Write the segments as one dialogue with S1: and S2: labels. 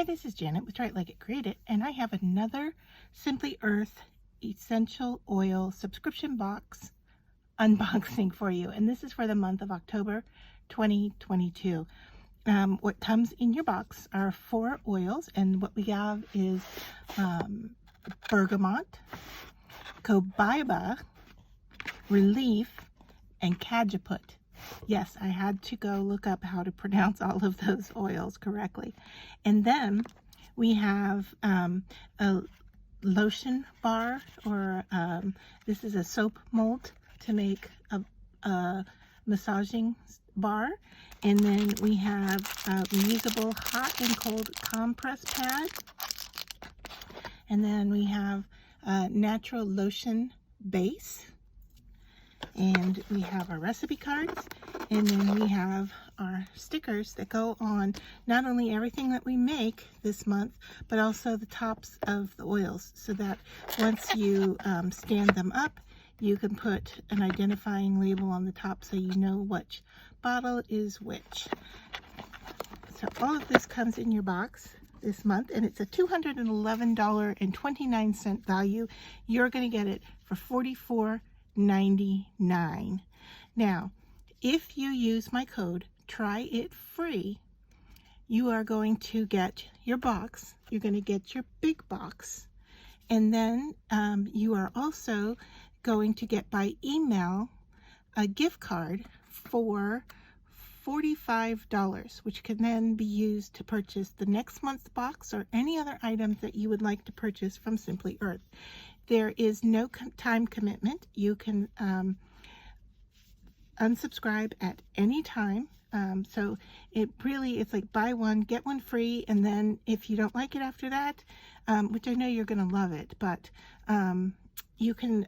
S1: Hi, this is Janet with Try It Like It Create It, and I have another Simply Earth Essential Oil subscription box unboxing for you, and this is for the month of October 2022. What comes in your box are 4 oils, and what we have is bergamot, cobaiba, relief, and cajeput. Yes, I had to go look up how to pronounce all of those oils correctly. And then we have a lotion bar, or this is a soap mold to make a massaging bar. And then we have a reusable hot and cold compress pad. And then we have a natural lotion base. And we have our recipe cards, and then we have our stickers that go on not only everything that we make this month, but also the tops of the oils, so that once you stand them up, you can put an identifying label on the top so you know which bottle is which. So all of this comes in your box this month, and it's a $211.29 value. You're going to get it for $44.99. Now, if you use my code Try It Free, you are going to get your box. You're going to get your big box, and then you are also going to get by email a gift card for $45, which can then be used to purchase the next month's box or any other items that you would like to purchase from Simply Earth. There is no time commitment. You can unsubscribe at any time. So it's like buy one, get one free. And then if you don't like it after that, which I know you're going to love it, but you can,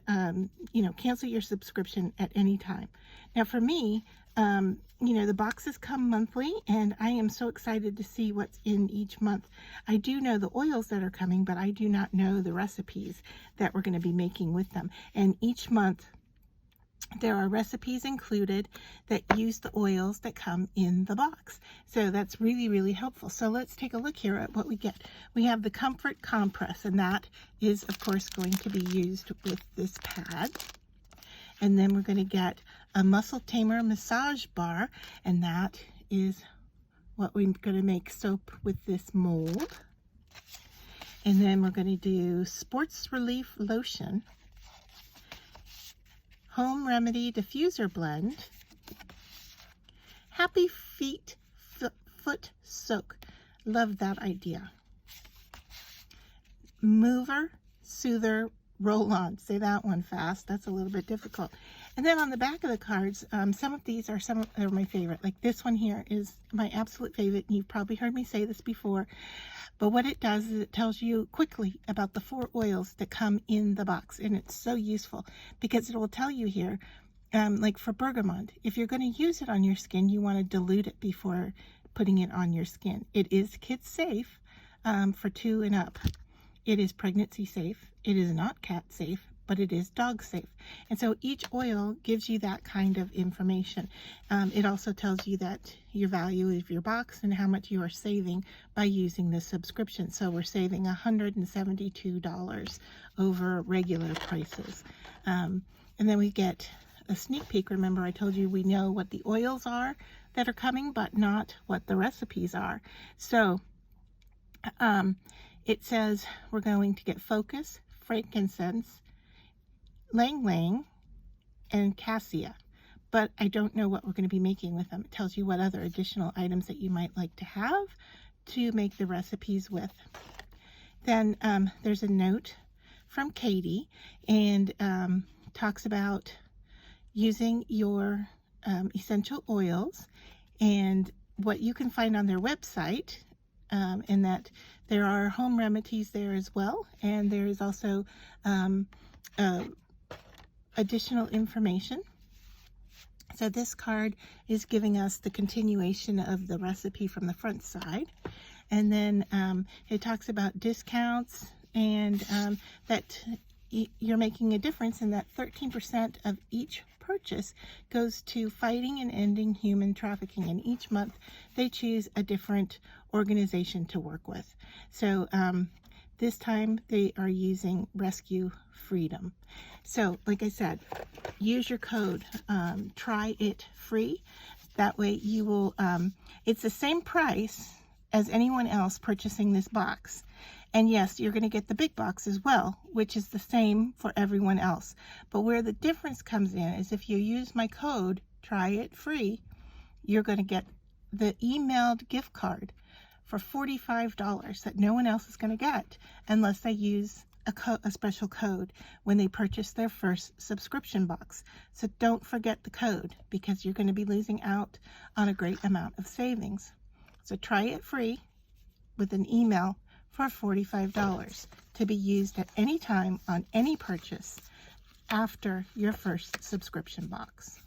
S1: cancel your subscription at any time. Now for me, the boxes come monthly, and I am so excited to see what's in each month. I do know the oils that are coming, but I do not know the recipes that we're going to be making with them. And each month there are recipes included that use the oils that come in the box. So that's really, really helpful. So let's take a look here at what we get. We have the Comfort Compress, and that is, of course, going to be used with this pad. And then we're going to get a Muscle Tamer massage bar, and that is what we're going to make soap with this mold. And then we're going to do Sports Relief Lotion, Home Remedy Diffuser Blend, Happy Feet Foot Soak. Love that idea. Mover Soother Roll-On. Say that one fast. That's a little bit difficult. And then on the back of the cards, some of these are my favorite. Like this one here is my absolute favorite. You've probably heard me say this before. But what it does is it tells you quickly about the 4 oils that come in the box. And it's so useful because it will tell you here, like for bergamot, if you're going to use it on your skin, you want to dilute it before putting it on your skin. It is kid safe for 2 and up. It is pregnancy safe. It is not cat safe, but it is dog safe. And so each oil gives you that kind of information. It also tells you that your value of your box and how much you are saving by using this subscription. So we're saving $172 over regular prices. And then we get a sneak peek. Remember, I told you we know what the oils are that are coming, but not what the recipes are. So it says we're going to get Focus, frankincense, Lang Lang, and cassia, but I don't know what we're going to be making with them. It tells you what other additional items that you might like to have to make the recipes with. Then there's a note from Katie, and talks about using your essential oils and what you can find on their website, and that there are home remedies there as well, and there is also additional information. So this card is giving us the continuation of the recipe from the front side, and then it talks about discounts, and that you're making a difference in that 13% of each purchase goes to fighting and ending human trafficking, and each month they choose a different organization to work with. So this time they are using Rescue Freedom. So like I said, use your code, try it free. That way you will, it's the same price as anyone else purchasing this box. And yes, you're going to get the big box as well, which is the same for everyone else. But where the difference comes in is if you use my code, try it free, you're going to get the emailed gift card for $45 that no one else is going to get unless they use a special code when they purchase their first subscription box. So don't forget the code, because you're going to be losing out on a great amount of savings. So try it free with an email for $45 to be used at any time on any purchase after your first subscription box.